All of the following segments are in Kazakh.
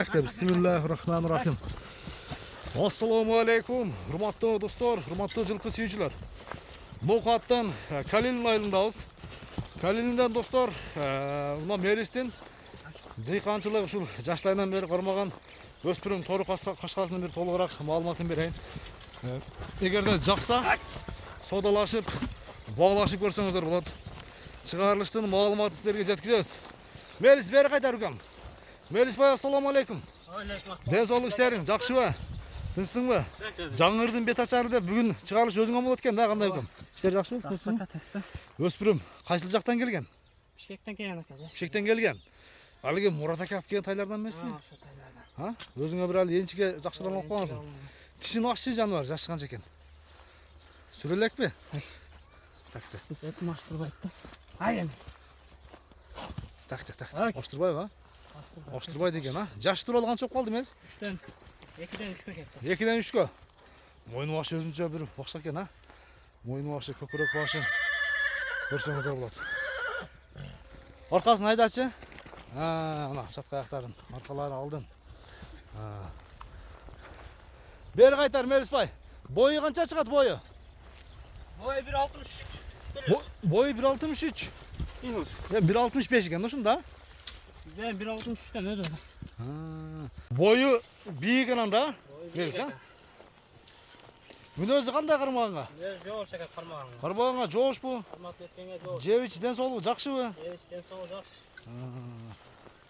Bismillahirrahmanirrahim. Assalamu alaikum. Hurmatlı dostlar, hurmatlı жылқы сүйүүчүлөр. Ноқаттан Калилин айылындабыз. Калилинден достар, мына Меристин дыйканчылык ушул жаштайынан бери кармаган өспүрүм тору кашкасынан бери толугураак маалыматын берейин. Эгерде жакса, содалашып, баглашып көрсөңүздөр болот. Чыгарылыштын маалыматын силерге жеткизебиз. Мерис бери кайта укам. Melis Bey, assalamu alaikum. Денсаулык işlerin, жакшыбы? Тынчсыңбы? Жаңырдын бет ачары деп бүгүн чыгарылыш өзүңө болот экен да, кандай укам? Иштер жакшыбы? Тынчсың? Өспүрүм, кайсыл жактан келген? Бишкектен келген экен. Бишкектен келген. Ал эми Мурат ака алып келген тайлардан эмеспи? Ошо тайлардан. Ha? Өзүңө бир ал энчиге жакшыдан алып койгансың. Тишин акчы жаныбар, жаш канча экен? Сүрөлекпи? Такты. Эт маштырбайт да. Айын. Такты. Оштурбайбы? Оштурбай деген, а? Жаш тууралуу канча болуп калды эмес? 2ден 3кө кетти. 2ден 3кө. Мойну башы өзүнчө бир бакча экен, а? Мойну башы, көкүрөк башы. Көрсөңүздөр болот. Аркасын айдачы. Мына чатка аяктарын, аркалары алдын. Бери кайтар Мерисбай. Бою канча чыгат бою? Бою 1.63. Бою 1.63. Минус. 1.65 экен, ошондо? Ben 1.63'ten ödüm. Boyu büyük anda. Verirsen. Münözü kандай karmağına? Жош şeker karmağına. Karmağına joş bu. Karmak etkenge joş. Ceviçten soluğu jakşı bu. Ceviçten soluğu jakşı.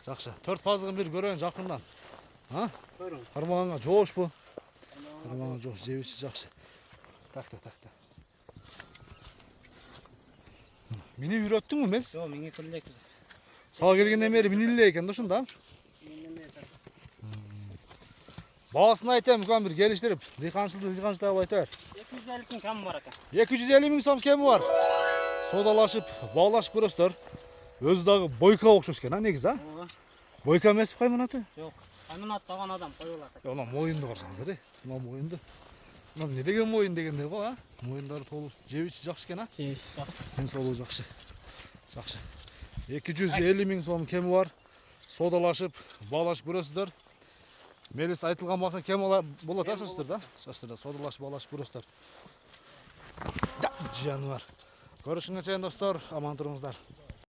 Jakşı. 4 fazlığın bir görön jakından. Ha? Buyurun. Karmağına joş bu. Karmağına joş, ceviçi jakşı. Takta. Mini ürettün mü mes? Yok, mini kırılacak. Sağ gelgenden beri minille eken de şunda. Bağısını aytayım ukan bir geliştirip. Dıykançılığı aytayar. 250 bin kam var aka. 250 bin som kemi var. Sodalaşıp, bağlaşıp görөсүздөр. Özü dagı boyka okşoş eken ha negiz ha? Boyka emesip kayman atı? Yok. Kayman tağan adam koyuyorlar. Ona moyundu karşımızda. Ona moyundu. Ona ne degen moyun degende go ha? Moyundары толуп, жебичи жакшы экен а? Ден соолугу жакшы. Жакшы. 250 bin som kemi var. Sodalашып, bağlaşıp görөсүздөр. Melis айтылган максан кем болот а сөздөр да? Сөздөр содалашып, bağlaşıp görөсүздөр. Жаныбар. Көрүшүнгө чейин достор, аман туруңуздар.